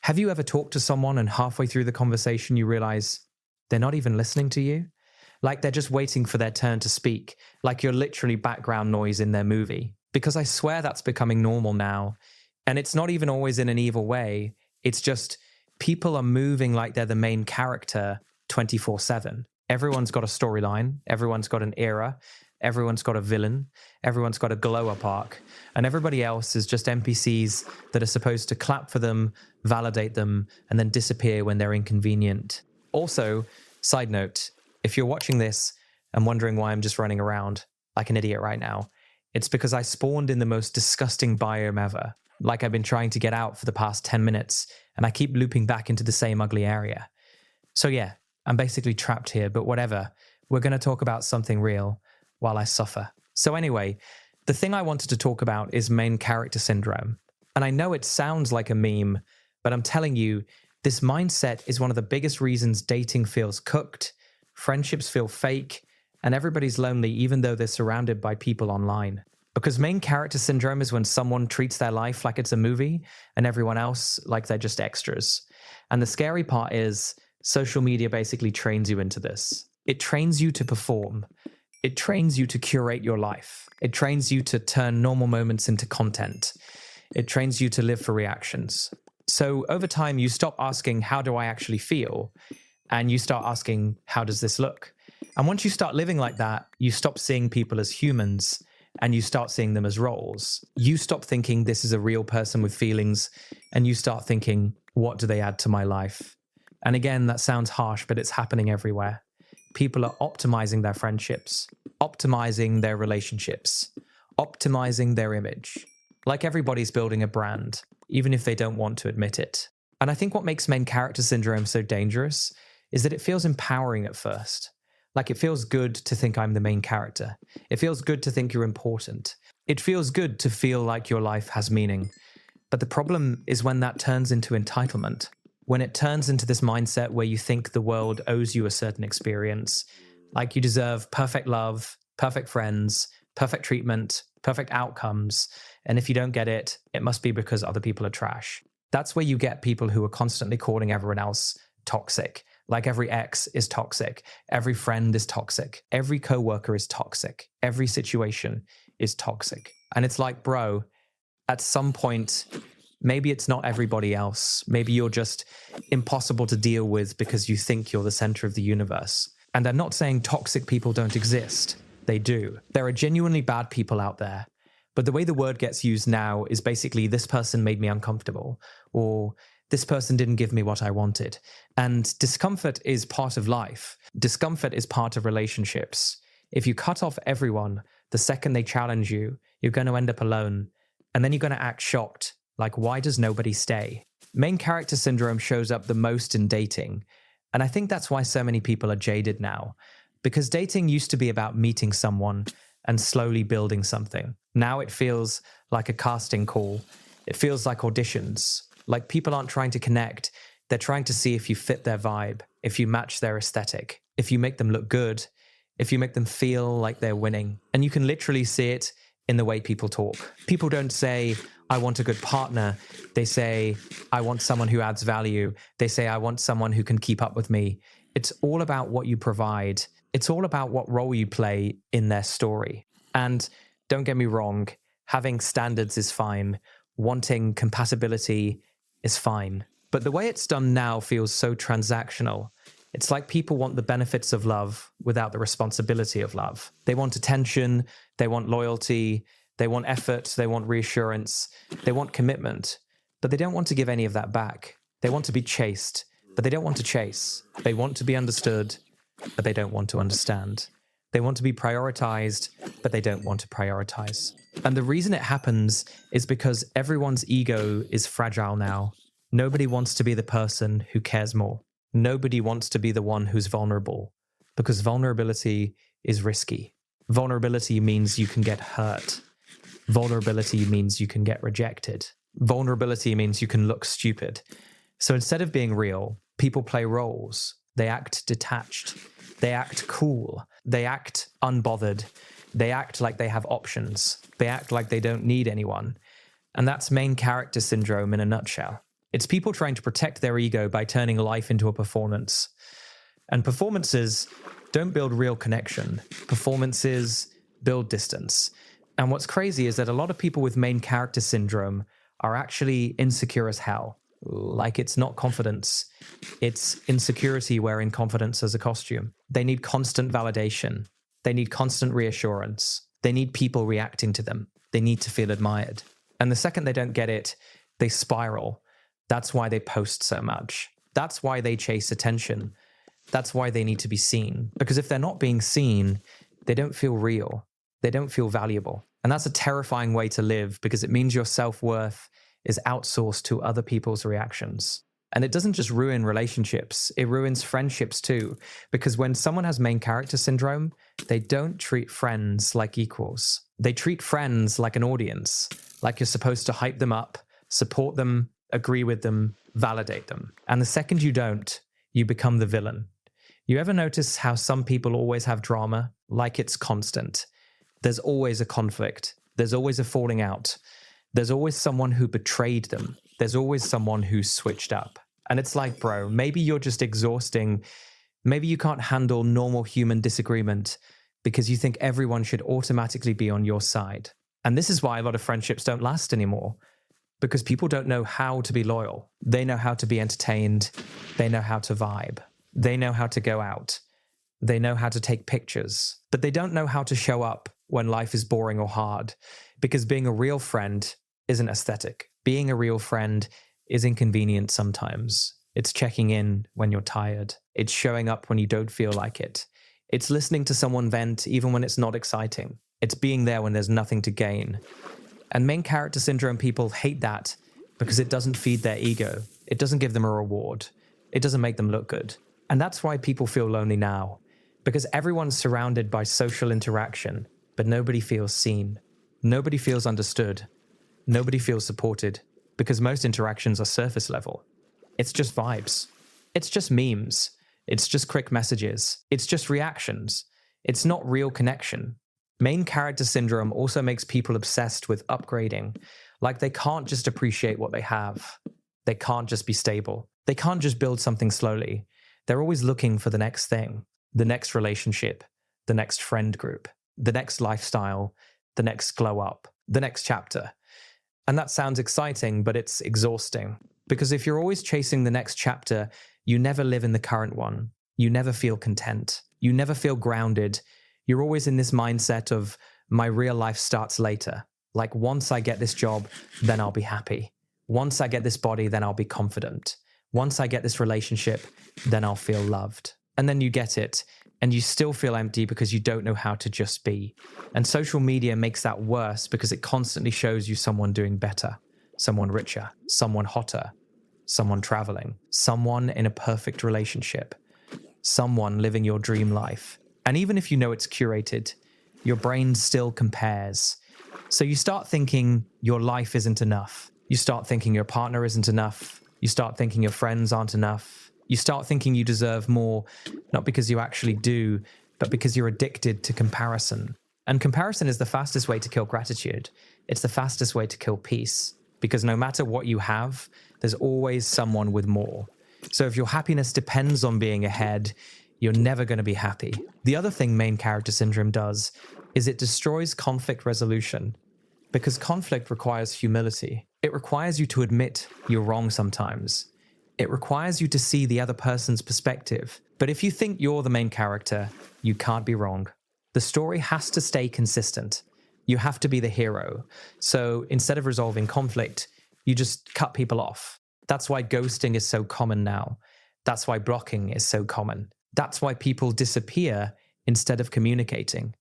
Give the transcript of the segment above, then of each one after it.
Have you ever talked to someone and halfway through the conversation you realize they're not even listening to you? Like they're just waiting for their turn to speak, like you're literally background noise in their movie. Because I swear that's becoming normal now. And it's not even always in an evil way. It's just people are moving like they're the main character 24/7. Everyone's got a storyline. Everyone's got an era. Everyone's got a villain. Everyone's got a glow-up arc. And everybody else is just NPCs that are supposed to clap for them, validate them, and then disappear when they're inconvenient. Also, side note, if you're watching this and wondering why I'm just running around like an idiot right now, it's because I spawned in the most disgusting biome ever. Like I've been trying to get out for the past 10 minutes, and I keep looping back into the same ugly area. So yeah, I'm basically trapped here, but whatever. We're going to talk about something real while I suffer. So anyway, the thing I wanted to talk about is main character syndrome. And I know it sounds like a meme, but I'm telling you, this mindset is one of the biggest reasons dating feels cooked, friendships feel fake, and everybody's lonely even though they're surrounded by people online. Because main character syndrome is when someone treats their life like it's a movie and everyone else like they're just extras. And the scary part is social media basically trains you into this. It trains you to perform. It trains you to curate your life. It trains you to turn normal moments into content. It trains you to live for reactions. So over time, you stop asking, how do I actually feel? And you start asking, how does this look? And once you start living like that, you stop seeing people as humans and you start seeing them as roles. You stop thinking this is a real person with feelings and you start thinking, what do they add to my life? And again, that sounds harsh, but it's happening everywhere. People are optimizing their friendships, optimizing their relationships, optimizing their image. Like everybody's building a brand, even if they don't want to admit it. And I think what makes main character syndrome so dangerous is that it feels empowering at first. Like it feels good to think I'm the main character. It feels good to think you're important. It feels good to feel like your life has meaning. But the problem is when that turns into entitlement. When it turns into this mindset where you think the world owes you a certain experience, like you deserve perfect love, perfect friends, perfect treatment, perfect outcomes, and if you don't get it, it must be because other people are trash. That's where you get people who are constantly calling everyone else toxic. Like every ex is toxic, every friend is toxic, every coworker is toxic, every situation is toxic. And it's like, bro, at some point, maybe it's not everybody else. Maybe you're just impossible to deal with because you think you're the center of the universe. And I'm not saying toxic people don't exist. They do. There are genuinely bad people out there. But the way the word gets used now is basically this person made me uncomfortable, or this person didn't give me what I wanted. And discomfort is part of life. Discomfort is part of relationships. If you cut off everyone, the second they challenge you, you're going to end up alone. And then you're going to act shocked. Like, why does nobody stay? Main character syndrome shows up the most in dating. And I think that's why so many people are jaded now. Because dating used to be about meeting someone and slowly building something. Now it feels like a casting call. It feels like auditions. Like people aren't trying to connect. They're trying to see if you fit their vibe, if you match their aesthetic, if you make them look good, if you make them feel like they're winning. And you can literally see it in the way people talk. People don't say, I want a good partner. They say, I want someone who adds value. They say, I want someone who can keep up with me. It's all about what you provide. It's all about what role you play in their story. And don't get me wrong, having standards is fine. Wanting compatibility is fine. But the way it's done now feels so transactional. It's like people want the benefits of love without the responsibility of love. They want attention, they want loyalty, they want effort, they want reassurance, they want commitment, but they don't want to give any of that back. They want to be chased, but they don't want to chase. They want to be understood, but they don't want to understand. They want to be prioritized, but they don't want to prioritize. And the reason it happens is because everyone's ego is fragile now. Nobody wants to be the person who cares more. Nobody wants to be the one who's vulnerable, because vulnerability is risky. Vulnerability means you can get hurt. Vulnerability means you can get rejected. Vulnerability means you can look stupid. So instead of being real, people play roles. They act detached. They act cool. They act unbothered. They act like they have options. They act like they don't need anyone. And that's main character syndrome in a nutshell. It's people trying to protect their ego by turning life into a performance. And performances don't build real connection. Performances build distance. And what's crazy is that a lot of people with main character syndrome are actually insecure as hell. Like, it's not confidence. It's insecurity wearing confidence as a costume. They need constant validation. They need constant reassurance. They need people reacting to them. They need to feel admired. And the second they don't get it, they spiral. That's why they post so much. That's why they chase attention. That's why they need to be seen. Because if they're not being seen, they don't feel real. They don't feel valuable. And that's a terrifying way to live, because it means your self-worth is outsourced to other people's reactions. And it doesn't just ruin relationships, it ruins friendships too. Because when someone has main character syndrome, they don't treat friends like equals. They treat friends like an audience, like you're supposed to hype them up, support them, agree with them, validate them. And the second you don't, you become the villain. You ever notice how some people always have drama? Like, it's constant. There's always a conflict. There's always a falling out. There's always someone who betrayed them. There's always someone who switched up. And it's like, bro, maybe you're just exhausting. Maybe you can't handle normal human disagreement because you think everyone should automatically be on your side. And this is why a lot of friendships don't last anymore, because people don't know how to be loyal. They know how to be entertained. They know how to vibe. They know how to go out. They know how to take pictures, but they don't know how to show up when life is boring or hard, because being a real friend isn't aesthetic. Being a real friend is inconvenient sometimes. It's checking in when you're tired. It's showing up when you don't feel like it. It's listening to someone vent even when it's not exciting. It's being there when there's nothing to gain. And main character syndrome people hate that because it doesn't feed their ego. It doesn't give them a reward. It doesn't make them look good. And that's why people feel lonely now, because everyone's surrounded by social interaction, but nobody feels seen. Nobody feels understood. Nobody feels supported, because most interactions are surface level. It's just vibes. It's just memes. It's just quick messages. It's just reactions. It's not real connection. Main character syndrome also makes people obsessed with upgrading. Like, they can't just appreciate what they have. They can't just be stable. They can't just build something slowly. They're always looking for the next thing, the next relationship, the next friend group, the next lifestyle, the next glow up, the next chapter. And that sounds exciting, but it's exhausting. Because if you're always chasing the next chapter, you never live in the current one. You never feel content. You never feel grounded. You're always in this mindset of, my real life starts later. Like, once I get this job, then I'll be happy. Once I get this body, then I'll be confident. Once I get this relationship, then I'll feel loved. And then you get it, and you still feel empty because you don't know how to just be. And social media makes that worse because it constantly shows you someone doing better, someone richer, someone hotter, someone traveling, someone in a perfect relationship, someone living your dream life. And even if you know it's curated, your brain still compares. So you start thinking your life isn't enough. You start thinking your partner isn't enough. You start thinking your friends aren't enough. You start thinking you deserve more, not because you actually do, but because you're addicted to comparison. And comparison is the fastest way to kill gratitude. It's the fastest way to kill peace. Because no matter what you have, there's always someone with more. So if your happiness depends on being ahead, you're never going to be happy. The other thing main character syndrome does is it destroys conflict resolution. Because conflict requires humility. It requires you to admit you're wrong sometimes. It requires you to see the other person's perspective. But if you think you're the main character, you can't be wrong. The story has to stay consistent. You have to be the hero. So instead of resolving conflict, you just cut people off. That's why ghosting is so common now. That's why blocking is so common. That's why people disappear instead of communicating.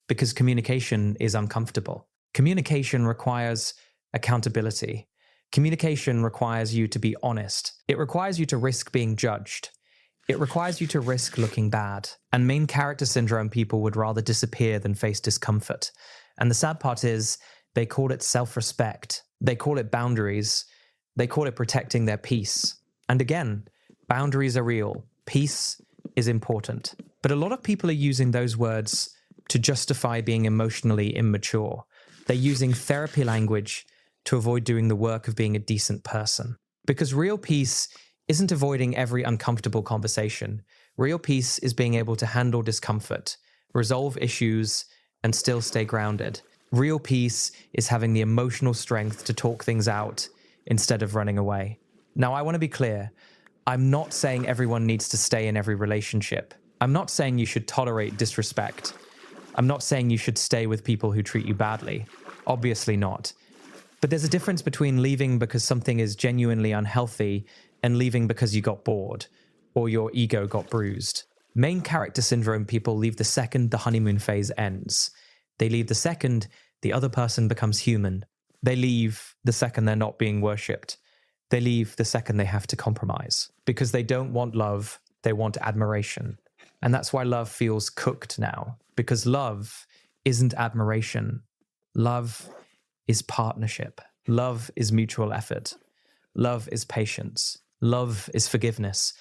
Because communication is uncomfortable. Communication requires accountability. Communication requires you to be honest. It requires you to risk being judged. It requires you to risk looking bad. And main character syndrome people would rather disappear than face discomfort. And the sad part is, they call it self-respect. They call it boundaries. They call it protecting their peace. And again, boundaries are real. Peace is important. But a lot of people are using those words to justify being emotionally immature. They're using therapy language to avoid doing the work of being a decent person. Because real peace isn't avoiding every uncomfortable conversation. Real peace is being able to handle discomfort, resolve issues, and still stay grounded. Real peace is having the emotional strength to talk things out instead of running away. Now, I want to be clear. I'm not saying everyone needs to stay in every relationship. I'm not saying you should tolerate disrespect. I'm not saying you should stay with people who treat you badly. Obviously not. But there's a difference between leaving because something is genuinely unhealthy and leaving because you got bored or your ego got bruised. Main character syndrome people leave the second the honeymoon phase ends. They leave the second the other person becomes human. They leave the second they're not being worshipped. They leave the second they have to compromise. Because they don't want love, they want admiration. And that's why love feels cooked now. Because love isn't admiration. Love is partnership. Love is mutual effort. Love is patience. Love is forgiveness.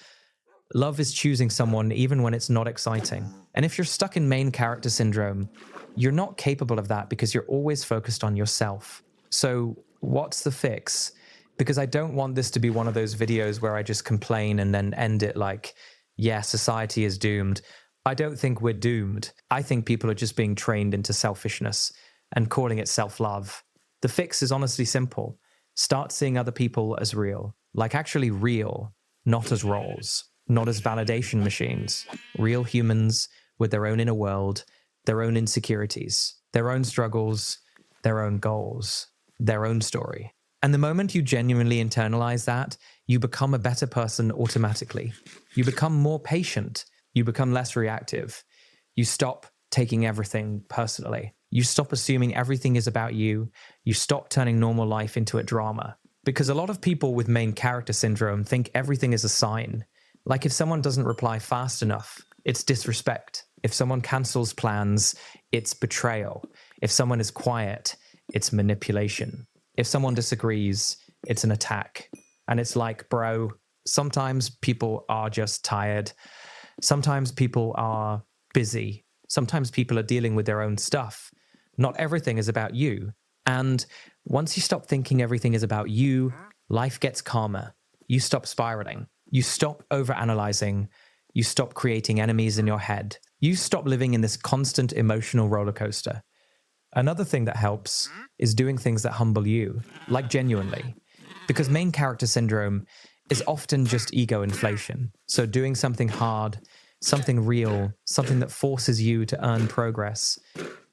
Love is choosing someone even when it's not exciting. And if you're stuck in main character syndrome, you're not capable of that because you're always focused on yourself. So what's the fix? Because I don't want this to be one of those videos where I just complain and then end it like, yeah, society is doomed. I don't think we're doomed. I think people are just being trained into selfishness and calling it self-love. The fix is honestly simple. Start seeing other people as real, like actually real, not as roles, not as validation machines. Real humans with their own inner world, their own insecurities, their own struggles, their own goals, their own story. And the moment you genuinely internalize that, you become a better person automatically. You become more patient. You become less reactive. You stop taking everything personally. You stop assuming everything is about you. You stop turning normal life into a drama. Because a lot of people with main character syndrome think everything is a sign. Like if someone doesn't reply fast enough, it's disrespect. If someone cancels plans, it's betrayal. If someone is quiet, it's manipulation. If someone disagrees, it's an attack. And it's like, bro, sometimes people are just tired. Sometimes people are busy. Sometimes people are dealing with their own stuff. Not everything is about you. And once you stop thinking everything is about you, life gets calmer. You stop spiraling. You stop overanalyzing. You stop creating enemies in your head. You stop living in this constant emotional roller coaster. Another thing that helps is doing things that humble you, like genuinely. Because main character syndrome is often just ego inflation. So doing something hard, something real, something that forces you to earn progress,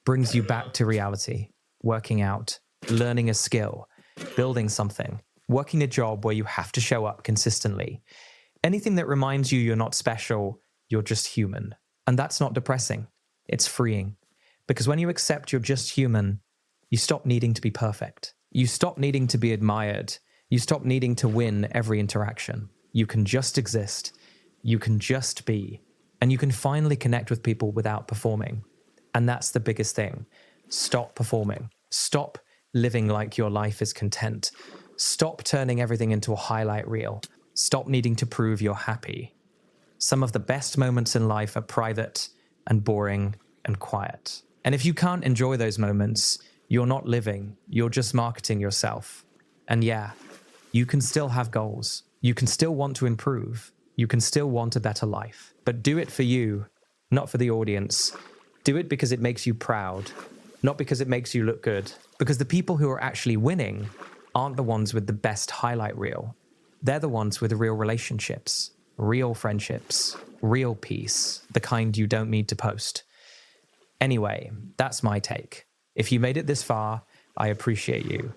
brings you back to reality. Working out, learning a skill, building something, working a job where you have to show up consistently. Anything that reminds you you're not special, you're just human. And that's not depressing. It's freeing. Because when you accept you're just human, you stop needing to be perfect. You stop needing to be admired. You stop needing to win every interaction. You can just exist. You can just be. And you can finally connect with people without performing. And that's the biggest thing. Stop performing. Stop living like your life is content. Stop turning everything into a highlight reel. Stop needing to prove you're happy. Some of the best moments in life are private and boring and quiet. And if you can't enjoy those moments, you're not living. You're just marketing yourself. And yeah, you can still have goals. You can still want to improve. You can still want a better life. But do it for you, not for the audience. Do it because it makes you proud, not because it makes you look good. Because the people who are actually winning aren't the ones with the best highlight reel. They're the ones with real relationships, real friendships, real peace, the kind you don't need to post. Anyway, that's my take. If you made it this far, I appreciate you.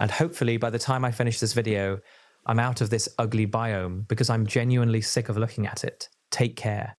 And hopefully by the time I finish this video, I'm out of this ugly biome because I'm genuinely sick of looking at it. Take care.